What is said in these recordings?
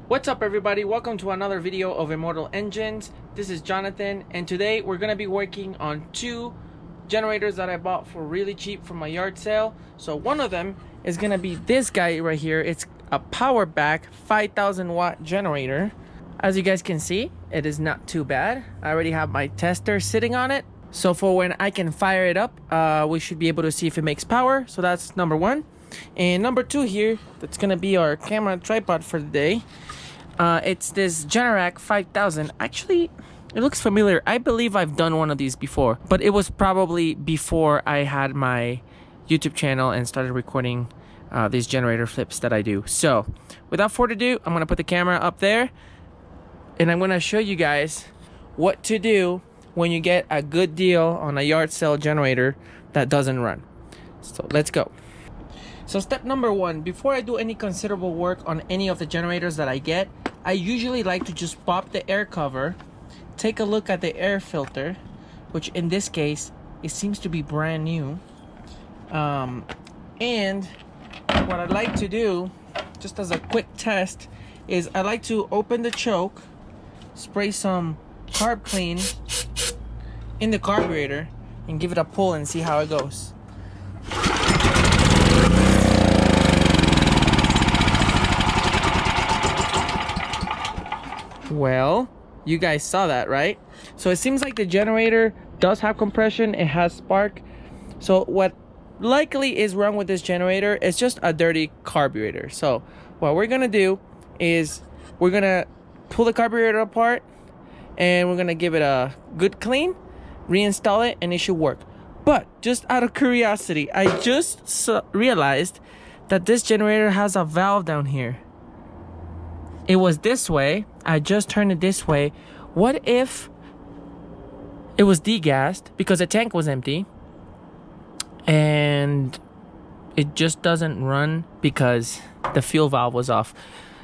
What's up everybody, welcome to another video of Immortal Engines. This is Jonathan and today we're going to be working on two generators that I bought for really cheap from my yard sale. So one of them is going to be this guy right here. It's a PowerBack 5000 watt generator. As you guys can see, it is not too bad. I already have my tester sitting on it. So for when I can fire it up, we should be able to see if it makes power. So that's number one. And number two here, that's going to be our camera tripod for the day. It's this Generac 5000. Actually, it looks familiar. I believe I've done one of these before, but it was probably before I had my YouTube channel and started recording these generator flips that I do. So without further ado, I'm gonna put the camera up there and I'm gonna show you guys what to do when you get a good deal on a yard sale generator that doesn't run. So let's go. So step number one, before I do any considerable work on any of the generators that I get, I usually like to just pop the air cover, take a look at the air filter, which in this case, it seems to be brand new. And what I'd like to do, just as a quick test, is I like to open the choke, spray some carb clean in the carburetor, and give it a pull and see how it goes. Well, you guys saw that, right? So it seems like the generator does have compression, it has spark. So what likely is wrong with this generator is just a dirty carburetor. So what we're gonna do is we're gonna pull the carburetor apart and we're gonna give it a good clean, reinstall it, and it should work. But just out of curiosity, I just realized that this generator has a valve down here. It was this way. I just turned it this way. What if it was degassed because the tank was empty and it just doesn't run because the fuel valve was off?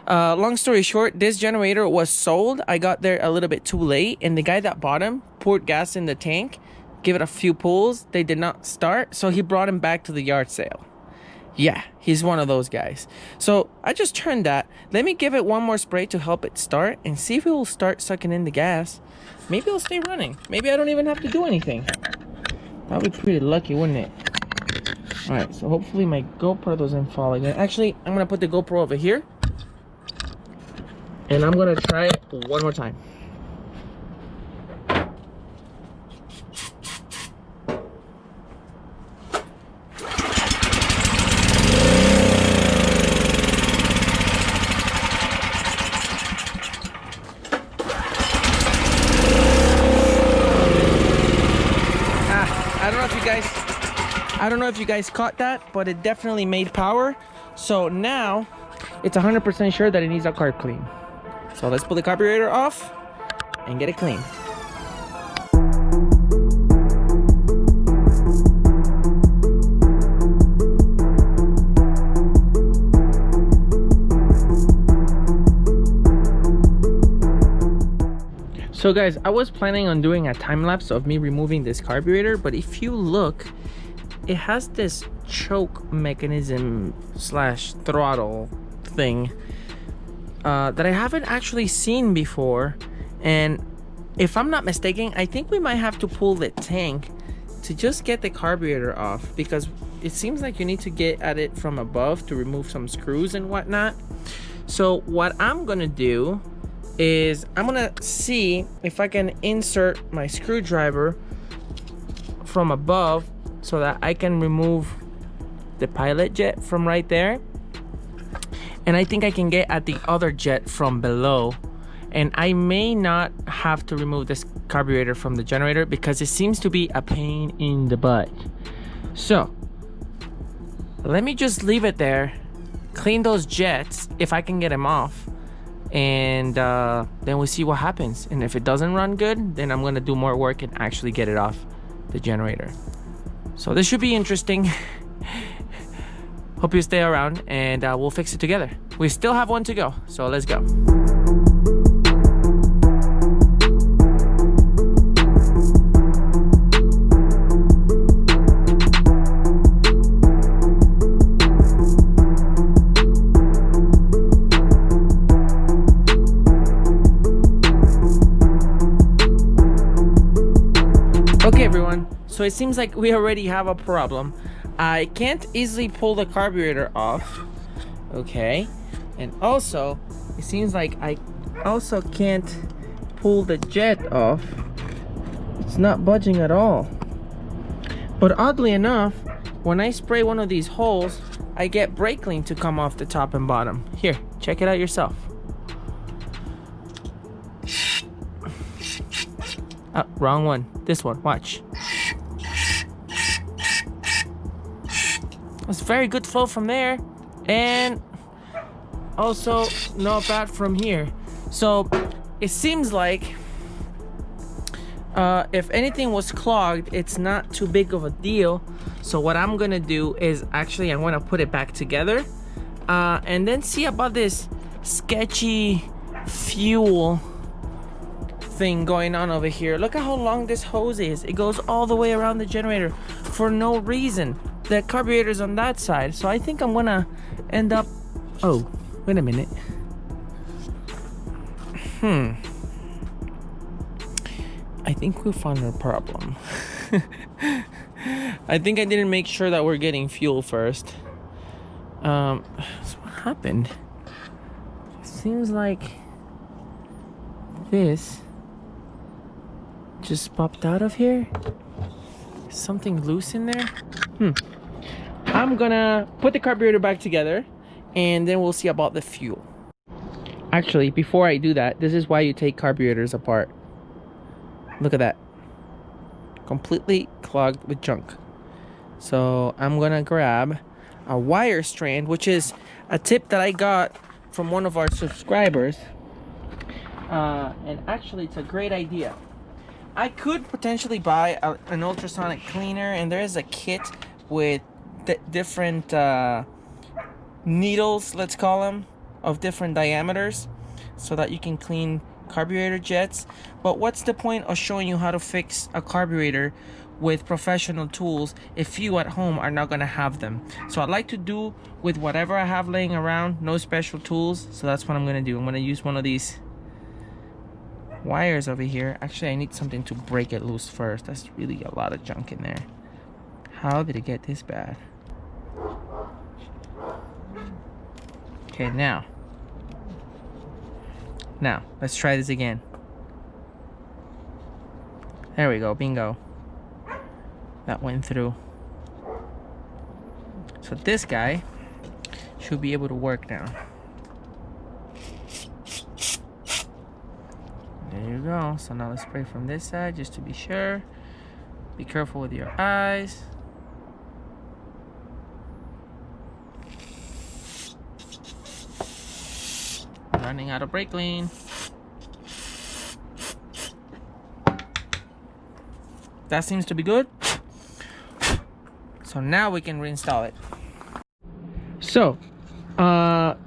Long story short, this generator was sold. I got there a little bit too late and the guy that bought him poured gas in the tank, gave it a few pulls. They did not start, so he brought him back to the yard sale. Yeah, he's one of those guys. So I just turned that. Let me give it one more spray to help it start and see if it will start sucking in the gas. Maybe it'll stay running. Maybe I don't even have to do anything. That would be pretty lucky, wouldn't it? Alright, so hopefully my GoPro doesn't fall again. Actually, I'm going to put the GoPro over here. And I'm going to try it one more time. I don't know if you guys caught that, but it definitely made power. So now it's 100% sure that it needs a carb clean. So let's pull the carburetor off and get it clean. So guys, I was planning on doing a time lapse of me removing this carburetor, but if you look, it has this choke mechanism slash throttle thing that I haven't actually seen before. And if I'm not mistaken, I think we might have to pull the tank to just get the carburetor off, because it seems like you need to get at it from above to remove some screws and whatnot. So what I'm gonna do is I'm gonna see if I can insert my screwdriver from above so that I can remove the pilot jet from right there, and I think I can get at the other jet from below. And I may not have to remove this carburetor from the generator because it seems to be a pain in the butt. So let me just leave it there, clean those jets if I can get them off, and then we'll see what happens. And if it doesn't run good, then I'm gonna do more work and actually get it off the generator. So this should be interesting. Hope you stay around and we'll fix it together. We still have one to go, so let's go. so it seems like we already have a problem. I can't easily pull the carburetor off. Okay, and also it seems like I also can't pull the jet off. It's not budging at all. But oddly enough, when I spray one of these holes, I get brake clean to come off the top and bottom. Here, check it out yourself. Oh, wrong one. This one, watch. It's very good flow from there, and also not bad from here. So it seems like if anything was clogged, it's not too big of a deal. So what I'm gonna do is actually I'm gonna put it back together and then see about this sketchy fuel thing going on over here. Look at how long this hose is. It goes all the way around the generator for no reason. The carburetor's on that side, so I think I'm gonna end up... Oh, wait a minute. I think we found our problem. I think I didn't make sure that we're getting fuel first. So what happened? It seems like this just popped out of here. Something loose in there. I'm gonna put the carburetor back together and then we'll see about the fuel. Actually, before I do that, this is why you take carburetors apart. Look at that. Completely clogged with junk. So I'm gonna grab a wire strand, which is a tip that I got from one of our subscribers. And actually it's a great idea. I could potentially buy an ultrasonic cleaner, and there is a kit with different needles, let's call them, of different diameters, so that you can clean carburetor jets. But what's the point of showing you how to fix a carburetor with professional tools if you at home are not gonna have them? So I'd like to do with whatever I have laying around, no special tools. So that's what I'm gonna do. I'm gonna use one of these wires over here. Actually, I need something to break it loose first. That's really a lot of junk in there. How did it get this bad? Okay, now let's try this again. There we go, bingo. That went through. So this guy should be able to work now. There you go. So now let's spray from this side just to be sure. Be careful with your eyes. Running out of brake clean. That seems to be good. So now we can reinstall it. So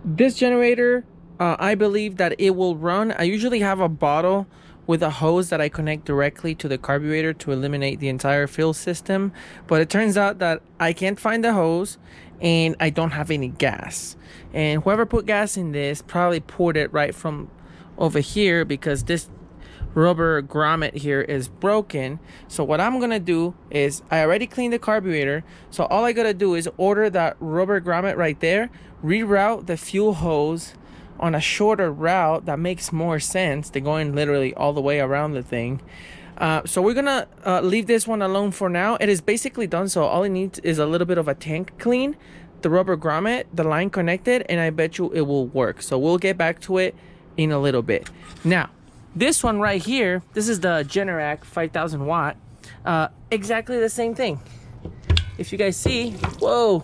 this generator, I believe that it will run. I usually have a bottle with a hose that I connect directly to the carburetor to eliminate the entire fill system, but it turns out that I can't find the hose and I don't have any gas, and whoever put gas in this probably poured it right from over here because this rubber grommet here is broken. So what I'm gonna do is, I already cleaned the carburetor, so all I gotta do is order that rubber grommet right there, reroute the fuel hose on a shorter route that makes more sense than going literally all the way around the thing. So we're gonna leave this one alone for now. It is basically done, so all it needs is a little bit of a tank clean, the rubber grommet, the line connected, and I bet you it will work. So we'll get back to it in a little bit. Now this one right here, this is the Generac 5000 watt, exactly the same thing. If you guys see, whoa.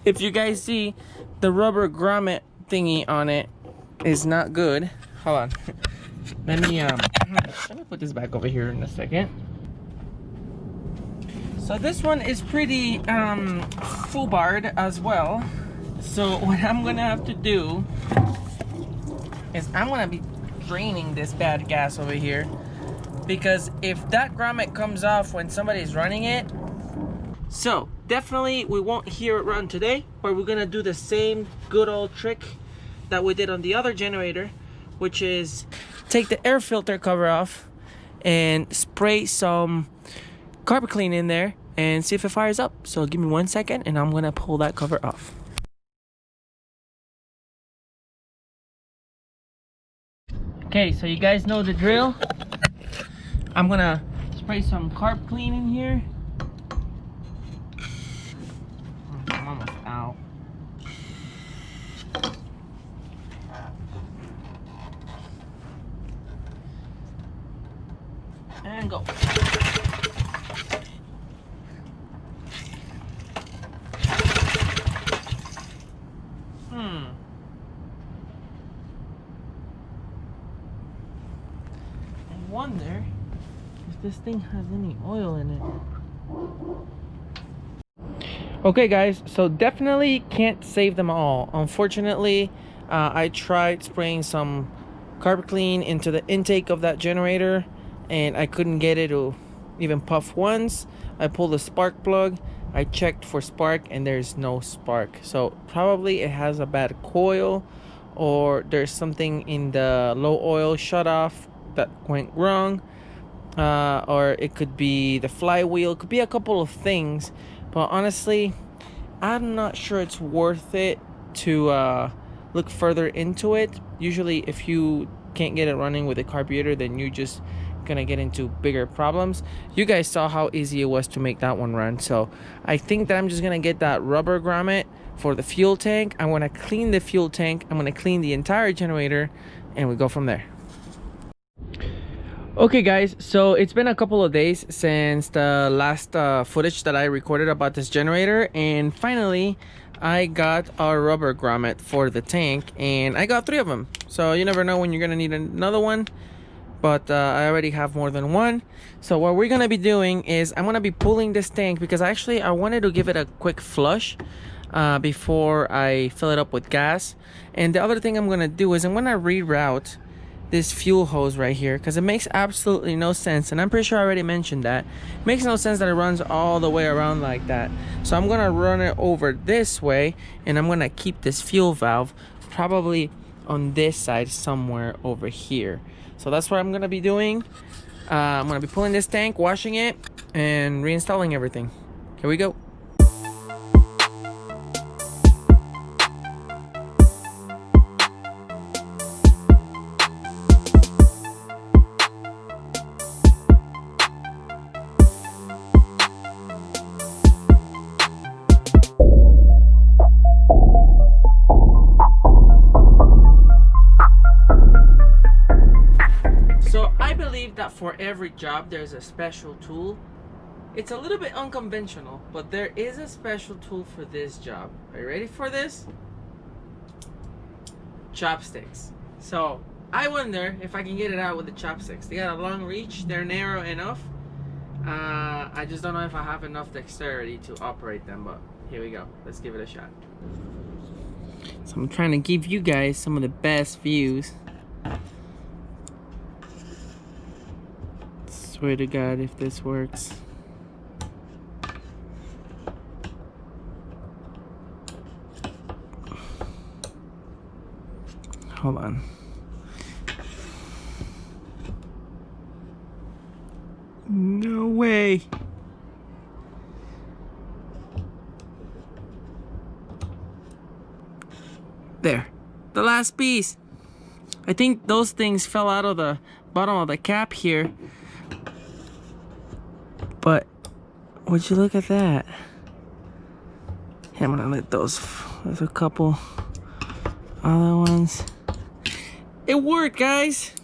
If you guys see, the rubber grommet thingy on it is not good. Hold on. Let me put this back over here in a second. So this one is pretty foobarred as well. So what I'm gonna have to do is I'm gonna be draining this bad gas over here, because if that grommet comes off when somebody's running it, so definitely we won't hear it run today, but we're gonna do the same good old trick that we did on the other generator, which is take the air filter cover off and spray some carpet clean in there and see if it fires up. So give me 1 second and I'm gonna pull that cover off. Okay, so you guys know the drill. I'm gonna spray some carpet clean in here. I'm almost out. And go. I wonder if this thing has any oil in it. Okay guys, so definitely can't save them all. Unfortunately, I tried spraying some carpet clean into the intake of that generator and I couldn't get it to even puff once. I pulled the spark plug, I checked for spark and there's no spark. So probably it has a bad coil, or there's something in the low oil shutoff that went wrong, or it could be the flywheel. It could be a couple of things, but honestly I'm not sure it's worth it to look further into it. Usually if you can't get it running with a carburetor, then you just gonna get into bigger problems. You guys saw how easy it was to make that one run, so I think that I'm just gonna get that rubber grommet for the fuel tank. I'm gonna clean the fuel tank, I'm gonna clean the entire generator, and we go from there. Okay guys, so it's been a couple of days since the last footage that I recorded about this generator, and finally I got our rubber grommet for the tank, and I got 3 of them. So you never know when you're gonna need another one, but I already have more than one. So what we're gonna be doing is I'm gonna be pulling this tank, because actually I wanted to give it a quick flush before I fill it up with gas. And the other thing I'm gonna do is I'm gonna reroute this fuel hose right here, because it makes absolutely no sense, and I'm pretty sure I already mentioned that it makes no sense that it runs all the way around like that. So I'm gonna run it over this way, and I'm gonna keep this fuel valve probably on this side somewhere over here. So that's what I'm gonna be doing. I'm gonna be pulling this tank, washing it, and reinstalling everything. Here we go. That for every job there's a special tool. It's a little bit unconventional, but there is a special tool for this job. Are you ready for this? Chopsticks. So I wonder if I can get it out with the chopsticks. They got a long reach, they're narrow enough. I just don't know if I have enough dexterity to operate them, but here we go. Let's give it a shot. So I'm trying to give you guys some of the best views. Swear to God if this works. Hold on. No way. There. The last piece. I think those things fell out of the bottom of the cap here. But would you look at that? Yeah, I'm gonna let those. There's a couple other ones. It worked, guys.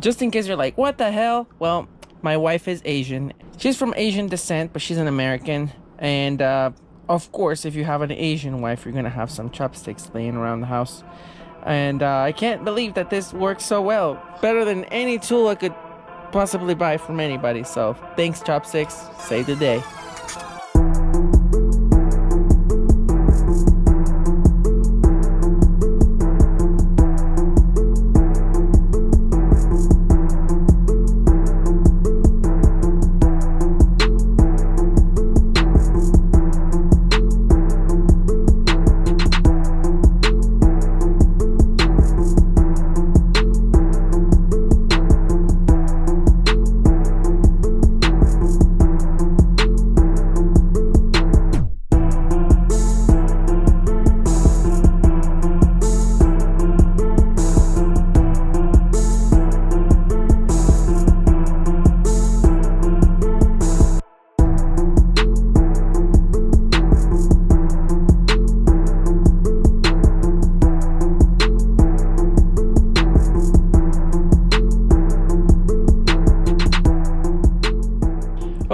Just in case you're like, what the hell? Well, my wife is Asian. She's from Asian descent, but she's an American. And of course, if you have an Asian wife, you're gonna have some chopsticks laying around the house. And I can't believe that this works so well. Better than any tool I could possibly buy from anybody. So thanks, chopsticks. Save the day.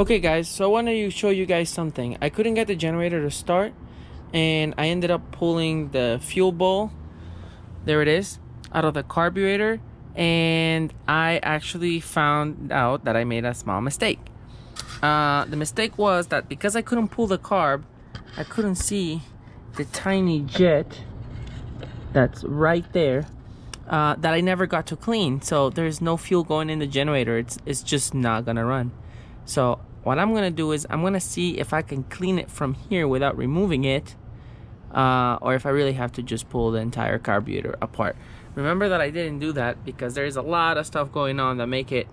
Okay guys, so I want to show you guys something. I couldn't get the generator to start, and I ended up pulling the fuel bowl, there it is, out of the carburetor, and I actually found out that I made a small mistake. The mistake was that because I couldn't pull the carb, I couldn't see the tiny jet that's right there that I never got to clean. So there's no fuel going in the generator. It's just not gonna run. So what I'm gonna do is I'm gonna see if I can clean it from here without removing it, or if I really have to just pull the entire carburetor apart. Remember that I didn't do that because there's a lot of stuff going on that make it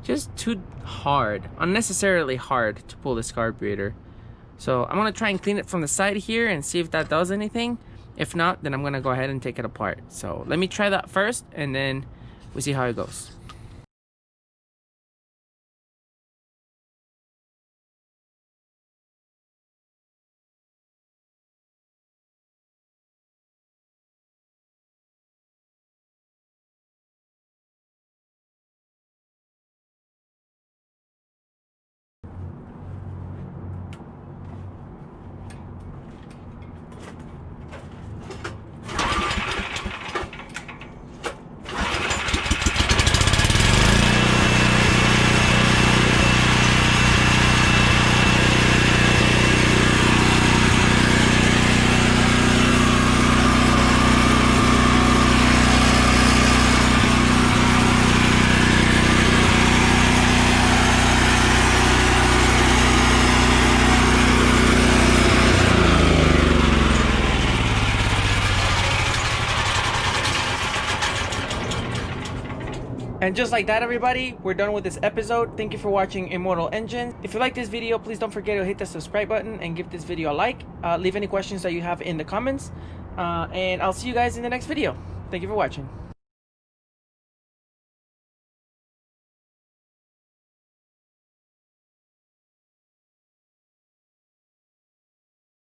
just too hard, unnecessarily hard to pull this carburetor. So I'm gonna try and clean it from the side here and see if that does anything. If not, then I'm gonna go ahead and take it apart. So let me try that first, and then we see how it goes. And just like that, everybody, we're done with this episode. Thank you for watching Immortal Engines. If you like this video, please don't forget to hit the subscribe button and give this video a like. Leave any questions that you have in the comments. And I'll see you guys in the next video. Thank you for watching.